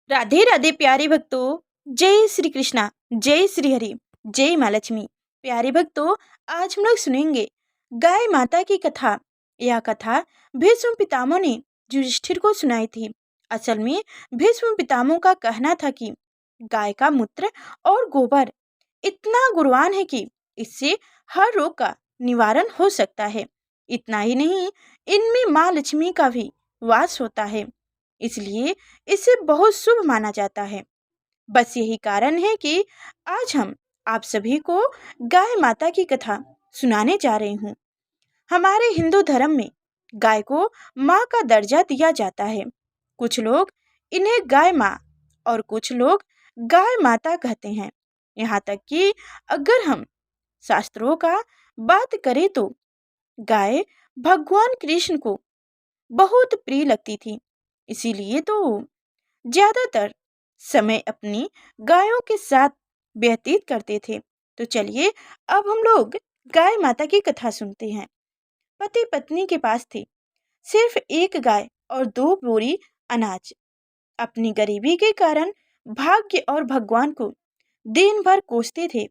राधे राधे प्यारे भक्तों। जय श्री कृष्णा, जय श्री हरि, जय माँ लक्ष्मी। प्यारे भक्तों, आज हम लोग सुनेंगे गाय माता की कथा। यह कथा भीष्म पितामह ने युधिष्ठिर को सुनाई थी। असल में भीष्म पितामह का कहना था कि गाय का मूत्र और गोबर इतना गुणवान है कि इससे हर रोग का निवारण हो सकता है। इतना ही नहीं, इनमें माँ लक्ष्मी का भी वास होता है, इसलिए इसे बहुत शुभ माना जाता है। बस यही कारण है कि आज हम आप सभी को गाय माता की कथा सुनाने जा रही हूँ। हमारे हिंदू धर्म में गाय को माँ का दर्जा दिया जाता है। कुछ लोग इन्हें गाय माँ और कुछ लोग गाय माता कहते हैं। यहाँ तक कि अगर हम शास्त्रों का बात करें तो गाय भगवान कृष्ण को बहुत प्रिय लगती थी, इसीलिए तो ज्यादातर समय अपनी गायों के साथ व्यतीत करते थे। तो चलिए अब हम लोग गाय माता की कथा सुनते हैं। पति पत्नी के पास थी सिर्फ एक गाय और दो बोरी अनाज। अपनी गरीबी के कारण भाग्य और भगवान को दिन भर कोसते थे।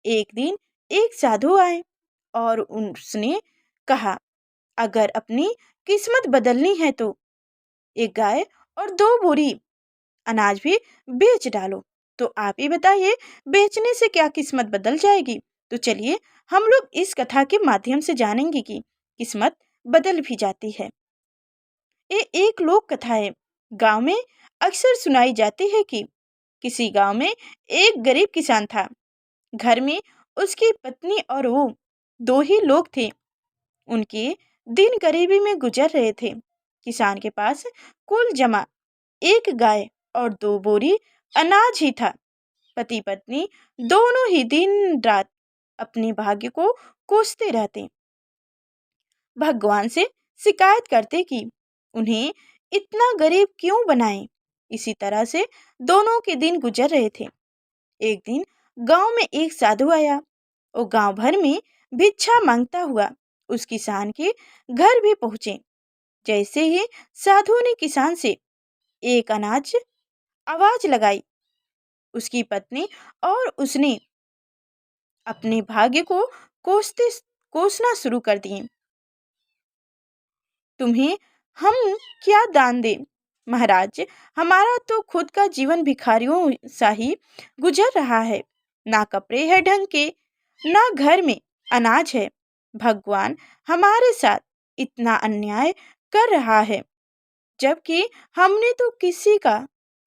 एक दिन एक साधु आए और उसने कहा, अगर अपनी किस्मत बदलनी है तो एक गाय और दो बोरी अनाज भी बेच डालो। तो आप ही बताइए, बेचने से क्या किस्मत बदल जाएगी? तो चलिए हम लोग इस कथा के माध्यम से जानेंगे कि किस्मत बदल भी जाती है। ये एक लोक कथा है। गांव में अक्सर सुनाई जाती है कि किसी गांव में एक गरीब किसान था। घर में उसकी पत्नी और वो दो ही लोग थे। उनके दिन गरीबी में गुजर रहे थे। किसान के पास कुल जमा एक गाय और दो बोरी अनाज ही था। पति पत्नी दोनों ही दिन रात अपने भाग्य को कोसते रहते, भगवान से शिकायत करते कि उन्हें इतना गरीब क्यों बनाए। इसी तरह से दोनों के दिन गुजर रहे थे। एक दिन गांव में एक साधु आया। वो गांव भर में भिक्षा मांगता हुआ उस किसान के घर भी पहुंचे। जैसे ही साधु ने किसान से एक अनाज आवाज लगाई, उसकी पत्नी और उसने अपने भाग्य को कोसते कोसना शुरू कर दिए। तुम्हें हम क्या दान दें महाराज, हमारा तो खुद का जीवन भिखारियों सा ही गुजर रहा है। ना कपड़े है ढंग के, ना घर में अनाज है। भगवान हमारे साथ इतना अन्याय कर रहा है, जबकि हमने तो किसी का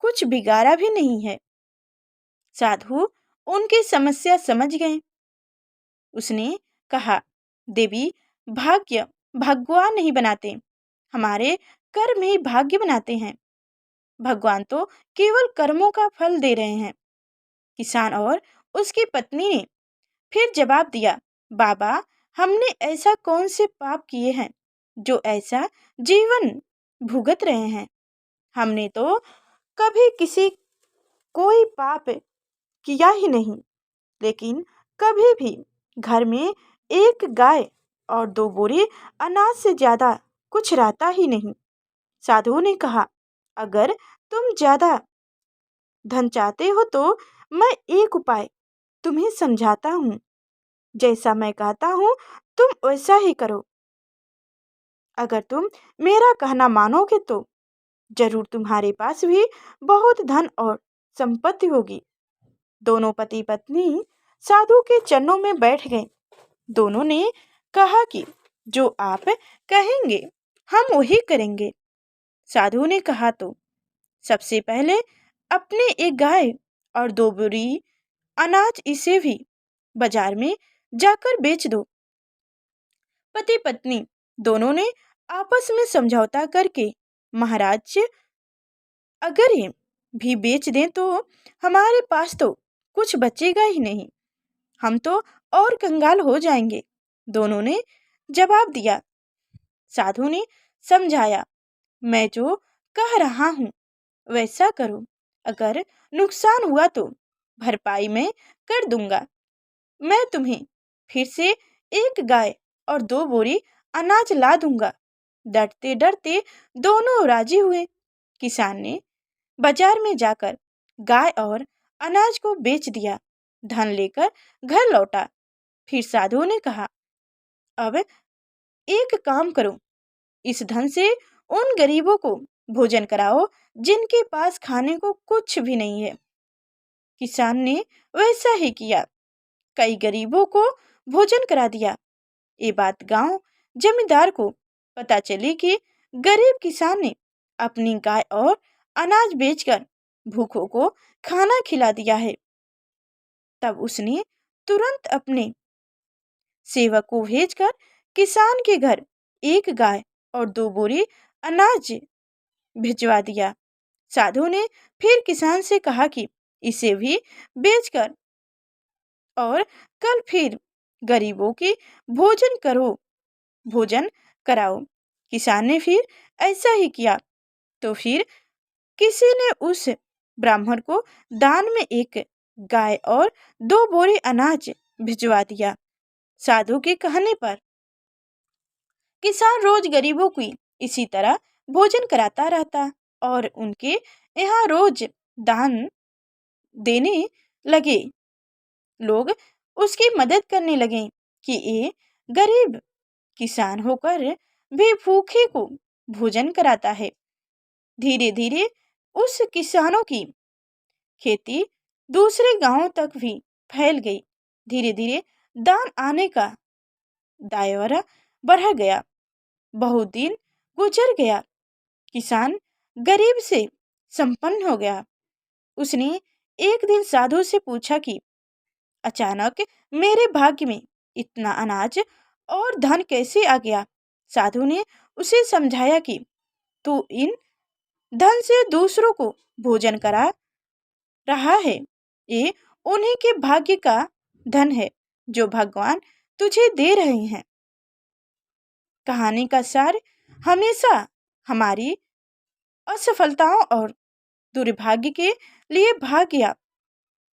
कुछ बिगाड़ा भी नहीं है। साधु उनकी समस्या समझ गए। उसने कहा, देवी, भाग्य भगवान नहीं बनाते, हमारे कर्म ही भाग्य बनाते हैं। भगवान तो केवल कर्मों का फल दे रहे हैं। किसान और उसकी पत्नी ने फिर जवाब दिया, बाबा, हमने ऐसा कौन से पाप किए हैं जो ऐसा जीवन भुगत रहे हैं? हमने तो कभी किसी कोई पाप किया ही नहीं, लेकिन कभी भी घर में एक गाय और दो बोरी अनाज से ज्यादा कुछ रहता ही नहीं। साधु ने कहा, अगर तुम ज्यादा धन चाहते हो तो मैं एक उपाय तुम्हें समझाता हूँ। जैसा मैं कहता हूँ तुम वैसा ही करो। अगर तुम मेरा कहना मानोगे तो जरूर तुम्हारे पास भी बहुत धन और संपत्ति होगी। दोनों पति पत्नी साधु के चरणों में बैठ गए। दोनों ने कहा कि जो आप कहेंगे हम वही करेंगे। साधु ने कहा, तो सबसे पहले अपने एक गाय और दो बोरी अनाज इसे भी बाजार में जाकर बेच दो। पति पत्नी दोनों ने आपस में समझौता करके, महाराज, अगर ये भी बेच दें तो हमारे पास तो कुछ बचेगा ही नहीं, हम तो और कंगाल हो जाएंगे। दोनों ने जवाब दिया। साधु ने समझाया, मैं जो कह रहा हूँ वैसा करो। अगर नुकसान हुआ तो भरपाई मैं कर दूंगा। मैं तुम्हें फिर से एक गाय और दो बोरी अनाज ला दूंगा। डरते डरते दोनों राजी हुए। किसान ने बाजार में जाकर गाय और अनाज को बेच दिया, धन लेकर घर लौटा। फिर साधु ने कहा, अब एक काम करो, इस धन से उन गरीबों को भोजन कराओ जिनके पास खाने को कुछ भी नहीं है। किसान ने वैसा ही किया, कई गरीबों को भोजन करा दिया। ये बात गांव जमींदार को पता चली कि गरीब किसान ने अपनी गाय और अनाज बेचकर भूखों को खाना खिला दिया है। तब उसने तुरंत अपने सेवक को भेजकर किसान के घर एक गाय और 2 बोरी अनाज भिजवा दिया। साधु ने फिर किसान से कहा कि इसे भी बेचकर और कल फिर गरीबों की भोजन कराओ। किसान ने फिर ऐसा ही किया। तो फिर किसी ने उस ब्राह्मण को दान में एक गाय और 2 बोरे अनाज भिजवा दिया। साधु के कहने पर किसान रोज गरीबों की इसी तरह भोजन कराता रहता और उनके यहाँ रोज दान देने लगे। लोग उसकी मदद करने लगे कि ये गरीब किसान होकर भी भूखे को भोजन कराता है। धीरे धीरे उस किसानों की खेती दूसरे गांवों तक भी फैल गई। धीरे धीरे दान आने का दायरा बढ़ गया। बहुत दिन गुजर गया, किसान गरीब से संपन्न हो गया। उसने एक दिन साधु से पूछा कि अचानक मेरे भाग्य में इतना अनाज और धन कैसे आ गया। साधु ने उसे समझाया कि तू इन धन से दूसरों को भोजन करा रहा है, ये उन्हीं के भाग्य का धन है जो भगवान तुझे दे रहे हैं। कहानी का सार हमेशा हमारी असफलताओं और दुर्भाग्य के लिए भाग्य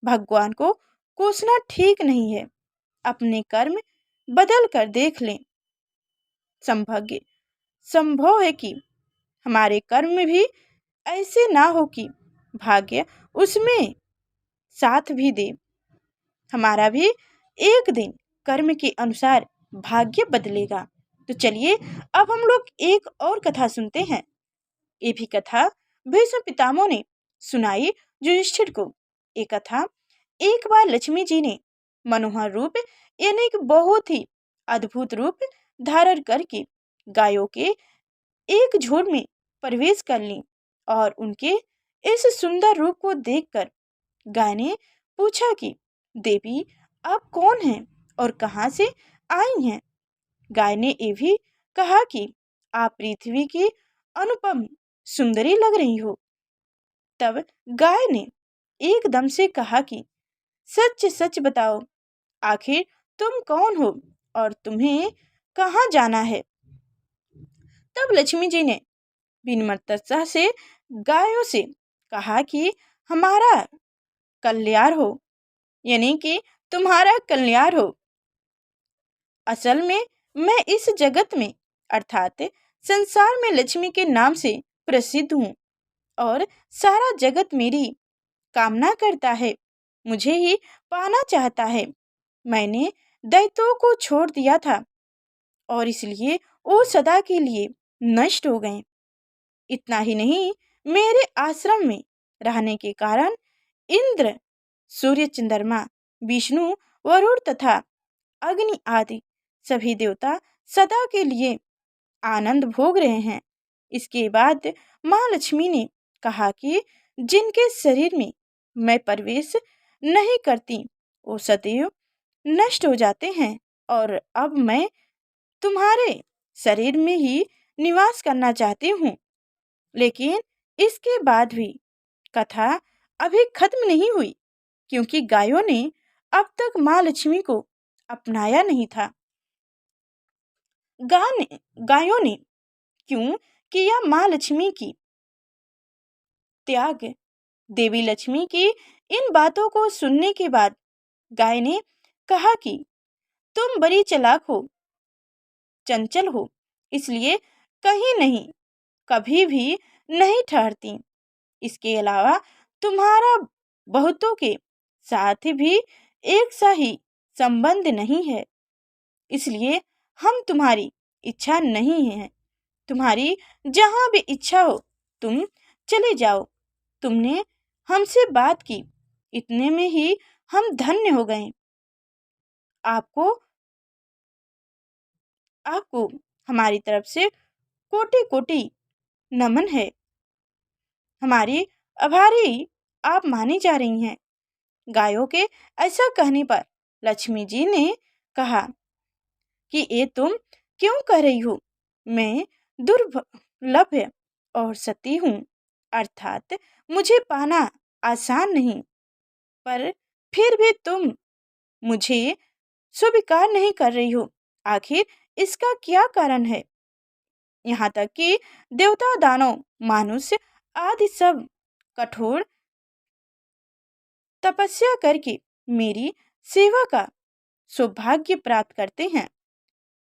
भगवान को कोसना ठीक नहीं है। अपने कर्म बदल कर देख लें। संभव है कि हमारे कर्म भी ऐसे ना हो कि भाग्य उसमें साथ भी दे। हमारा भी एक दिन कर्म के अनुसार भाग्य बदलेगा। तो चलिए अब हम लोग एक और कथा सुनते हैं। ये भी कथा भीष्म पितामह ने सुनाई युधिष्ठिर को। ये कथा, एक बार लक्ष्मी जी ने मनोहर रूप यानी कि बहुत ही अद्भुत रूप धारण करके गायों के एक झुंड में प्रवेश कर ली और उनके इस सुंदर रूप को देखकर गाय ने पूछा कि देवी आप कौन हैं और कहाँ से आई हैं। गाय ने ये भी कहा कि आप पृथ्वी की अनुपम सुंदरी लग रही हो। तब गाय ने एकदम से कहा कि सच सच बताओ, आखिर तुम कौन हो और तुम्हें कहाँ जाना है। तब लक्ष्मी जी ने विनम्रता से गायों से कहा कि हमारा कल्याण हो, यानी कि तुम्हारा कल्याण हो। असल में मैं इस जगत में अर्थात संसार में लक्ष्मी के नाम से प्रसिद्ध हूँ और सारा जगत मेरी कामना करता है, मुझे ही पाना चाहता है। मैंने दैत्यों को छोड़ दिया था और इसलिए वो सदा के लिए नष्ट हो गए। इतना ही नहीं, मेरे आश्रम में रहने के कारण इंद्र, सूर्य, चंद्रमा, विष्णु, वरुण तथा अग्नि आदि सभी देवता सदा के लिए आनंद भोग रहे हैं। इसके बाद माँ लक्ष्मी ने कहा कि जिनके शरीर में मैं प्रवेश नहीं करती वो सदैव नष्ट हो जाते हैं और अब मैं तुम्हारे शरीर में ही निवास करना चाहती हूँ। लेकिन इसके बाद भी कथा अभी खत्म नहीं हुई, क्योंकि गायों ने अब तक माँ लक्ष्मी को अपनाया नहीं था। गायों ने क्यों किया माँ लक्ष्मी की त्याग। देवी लक्ष्मी की इन बातों को सुनने के बाद गाय ने कहा कि तुम बड़ी चालाक हो, चंचल हो, इसलिए कहीं नहीं, कभी भी नहीं ठहरती। इसके अलावा तुम्हारा बहुतों के साथ भी एक सा ही संबंध नहीं है, इसलिए हम तुम्हारी इच्छा नहीं है। तुम्हारी जहाँ भी इच्छा हो तुम चले जाओ। तुमने हमसे बात की, इतने में ही हम धन्य हो गए। आपको आपको हमारी तरफ से कोटि कोटि नमन है। हमारी आभारी आप मानी जा रही हैं। गायों के ऐसा कहने पर लक्ष्मी जी ने कहा कि ये तुम क्यों कह रही हो? मैं दुर्लभ और सती हूँ, अर्थात मुझे पाना आसान नहीं, पर फिर भी तुम मुझे स्वीकार नहीं कर रही हो। आखिर इसका क्या कारण है? यहाँ तक कि देवता, दानव, मनुष्य आदि सब कठोर तपस्या करके मेरी सेवा का सौभाग्य प्राप्त करते हैं।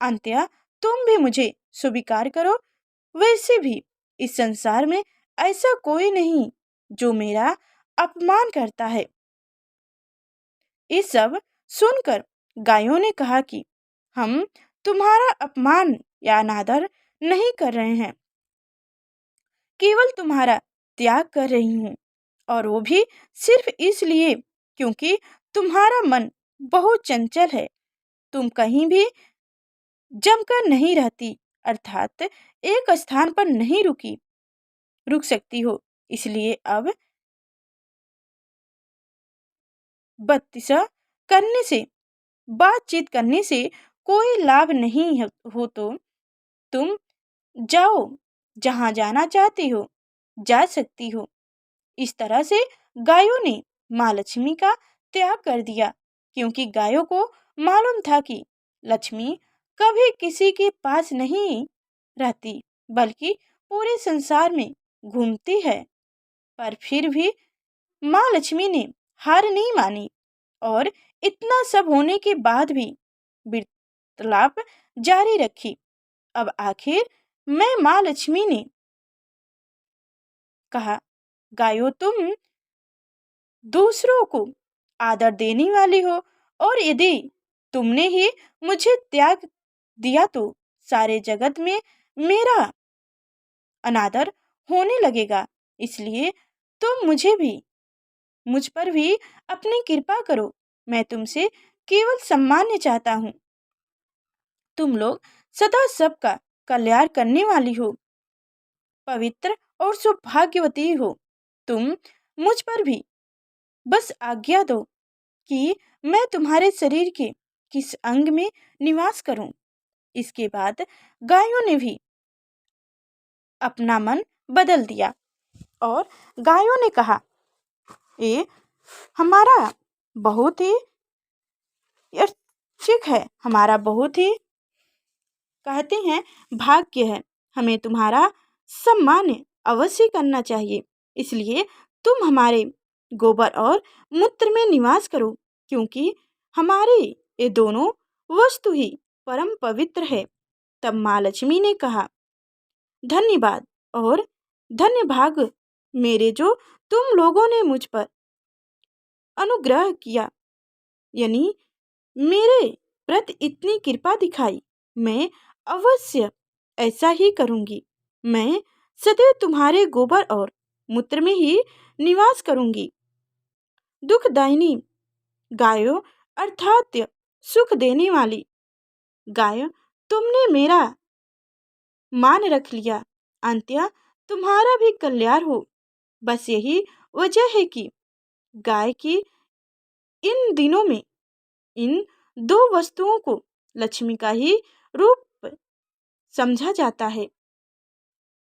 अंत्य तुम भी मुझे स्वीकार करो। वैसे भी इस संसार में ऐसा कोई नहीं जो मेरा अपमान करता है। ये सब सुनकर गायों ने कहा कि हम तुम्हारा अपमान या अनादर नहीं कर रहे हैं, केवल तुम्हारा त्याग कर रही हूँ, और वो भी सिर्फ इसलिए क्योंकि तुम्हारा मन बहुत चंचल है। तुम कहीं भी जमकर नहीं रहती, अर्थात एक स्थान पर नहीं रुक सकती हो। इसलिए अब बत्तीसा करने से, बातचीत करने से कोई लाभ नहीं हो तो तुम जाओ, जहाँ जाना चाहती हो जा सकती हो। इस तरह से गायों ने माँ लक्ष्मी का त्याग कर दिया, क्योंकि गायों को मालूम था कि लक्ष्मी कभी किसी के पास नहीं रहती, बल्कि पूरे संसार में घूमती है। पर फिर भी माँ लक्ष्मी ने हार नहीं मानी, और इतना सब होने के बाद भी वार्तालाप जारी रखी। अब आखिर मैं माँ लक्ष्मी ने कहा, गायो तुम दूसरों को आदर देने वाली हो, और यदि तुमने ही मुझे त्याग दिया तो सारे जगत में मेरा अनादर होने लगेगा। इसलिए तुम मुझ पर भी अपनी कृपा करो। मैं तुमसे केवल सम्मान चाहता हूँ। तुम लोग सदा सबका कल्याण करने वाली हो, पवित्र और सौभाग्यवती हो। तुम मुझ पर भी बस आज्ञा दो कि मैं तुम्हारे शरीर के किस अंग में निवास करूं। इसके बाद गायों ने भी अपना मन बदल दिया, और गायों ने कहा, ये हमारा बहुत ही यादृच्छिक है, हमारा बहुत ही कहते हैं भाग्य है। हमें तुम्हारा सम्मान अवश्य करना चाहिए। इसलिए तुम हमारे गोबर और मूत्र में निवास करो, क्योंकि हमारे ये दोनों वस्तु ही परम पवित्र है। तब माँ लक्ष्मी ने कहा, धन्यवाद और धन्य भाग मेरे, जो तुम लोगों ने मुझ पर अनुग्रह किया, यानी मेरे प्रति इतनी कृपा दिखाई। मैं अवश्य ऐसा ही करूंगी। मैं सदैव तुम्हारे गोबर और मूत्र में ही निवास करूंगी। दुखदायिनी गायों, अर्थात सुख देने वाली गाय, तुमने मेरा मान रख लिया। अंत्य तुम्हारा भी कल्याण हो। बस यही वजह है कि गाय की इन दिनों में इन दो वस्तुओं को लक्ष्मी का ही रूप समझा जाता है।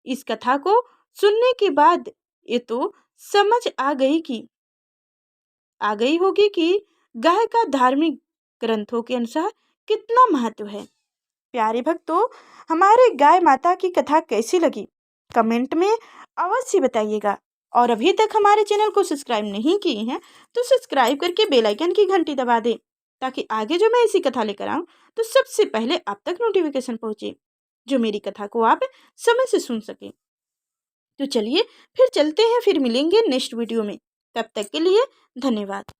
इस कथा को सुनने के बाद ये तो समझ आ गई होगी कि गाय का धार्मिक ग्रंथों के अनुसार कितना महत्व है। प्यारे भक्तों, हमारे गाय माता की कथा कैसी लगी कमेंट में अवश्य बताइएगा। और अभी तक हमारे चैनल को सब्सक्राइब नहीं किए हैं तो सब्सक्राइब करके बेल आइकन की घंटी दबा दें, ताकि आगे जो मैं ऐसी कथा लेकर आऊँ तो सबसे पहले आप तक नोटिफिकेशन पहुँचे, जो मेरी कथा को आप समय से सुन सकें। तो चलिए फिर चलते हैं, फिर मिलेंगे नेक्स्ट वीडियो में। तब तक के लिए धन्यवाद।